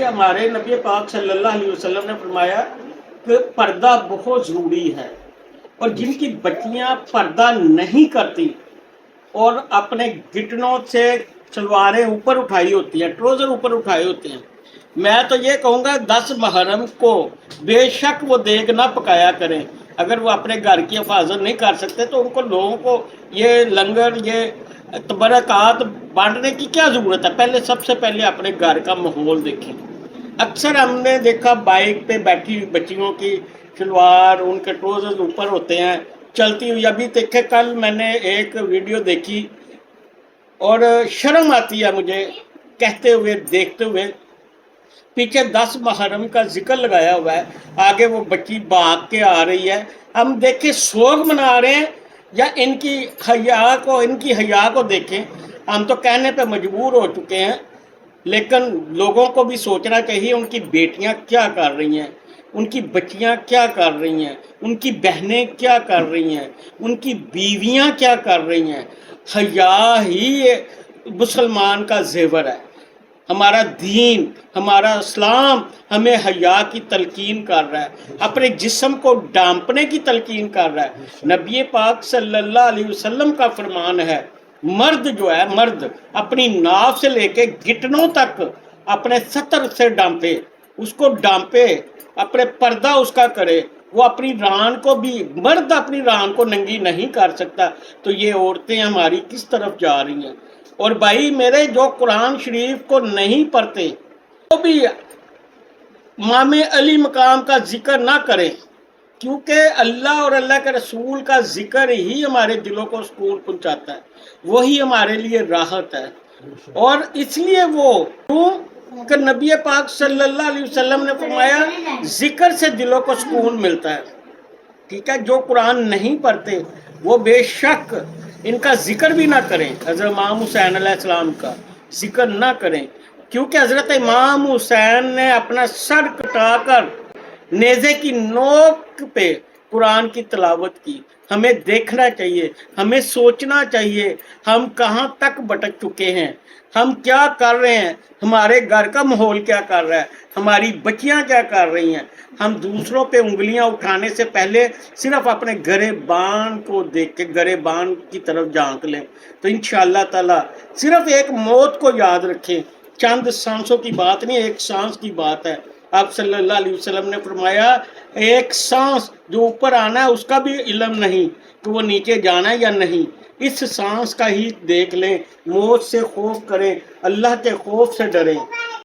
हमारे नबी पाक सल्लल्लाहु अलैहि वसल्लम ने फरमाया कि पर्दा बहुत ज़रूरी है, और जिनकी बच्चियां पर्दा नहीं करती और अपने घुटनों से सलवारें ऊपर उठाई होती हैं, ट्राउज़र ऊपर उठाए होते हैं, मैं तो ये कहूँगा 10 मुहर्रम को बेशक वो देग ना पकाया करें। अगर वो अपने घर की हिफाजत नहीं कर सकते तो उनको लोगों को ये लंगर ये तबरक़ात बांटने की क्या ज़रूरत है। पहले सबसे पहले अपने घर का माहौल देखें। अक्सर हमने देखा बाइक पे बैठी हुई बच्चियों की सलवार, उनके ट्राउज़र ऊपर होते हैं, चलती हुई। अभी देखे कल मैंने एक वीडियो देखी और शर्म आती है मुझे कहते हुए, देखते हुए। पीछे 10 मुहर्रम का जिक्र लगाया हुआ है, आगे वो बच्ची भाग के आ रही है। हम देखें सोग मना रहे हैं या इनकी हया को देखें। हम तो कहने पे मजबूर हो चुके हैं, लेकिन लोगों को भी सोचना चाहिए उनकी बेटियां क्या कर रही हैं, उनकी बच्चियां क्या कर रही हैं, उनकी बहनें क्या कर रही हैं, उनकी बीवियां क्या कर रही हैं। हया ही मुसलमान का जेवर है। हमारा दीन, हमारा इस्लाम हमें हया की तलकीन कर रहा है, अपने जिस्म को डांपने की तलकीन कर रहा है। नबी पाक सल्लल्लाहु अलैहि वसल्लम का फरमान है, मर्द जो है, मर्द अपनी नाव से लेके घुटनों तक अपने सतर से डांपे, उसको डांपे, अपने पर्दा उसका करे। वो अपनी रान को भी, मर्द अपनी रान को नंगी नहीं कर सकता, तो ये औरतें हमारी किस तरफ जा रही हैं। और भाई मेरे, जो कुरान शरीफ को नहीं पढ़ते वो भी इमाम अली मकाम का जिक्र ना करें, क्योंकि अल्लाह और अल्लाह के रसूल का जिक्र ही हमारे दिलों को सुकून पहुंचाता है, वही हमारे लिए राहत है। और इसलिए वो कि नबी पाक सल्लल्लाहु अलैहि वसल्लम ने फरमाया जिक्र से दिलों को सुकून मिलता है। ठीक है, जो कुरान नहीं पढ़ते वो बेशक इनका जिक्र भी ना करें, हज़रत इमाम हुसैन अलैहिस्सलाम का जिक्र ना करें, क्योंकि हज़रत इमाम हुसैन ने अपना सर कटाकर नेज़े की नोक पे कुरान की तिलावत की। हमें देखना चाहिए, हमें सोचना चाहिए हम कहाँ तक भटक चुके हैं, हम क्या कर रहे हैं, हमारे घर का माहौल क्या कर रहा है, हमारी बच्चियां क्या कर रही हैं। हम दूसरों पे उंगलियां उठाने से पहले सिर्फ अपने गरेबान को देख के गरेबान की तरफ झांक लें, तो इंशाअल्लाह ताला सिर्फ एक मौत को याद रखें। चंद सांसों की बात नहीं, एक सांस की बात है। आप सल्लल्लाहु अलैहि वसल्लम ने फरमाया एक सांस जो ऊपर आना है उसका भी इल्म नहीं कि वो नीचे जाना है या नहीं। इस सांस का ही देख लें, मौत से खौफ करें, अल्लाह के खौफ से डरें।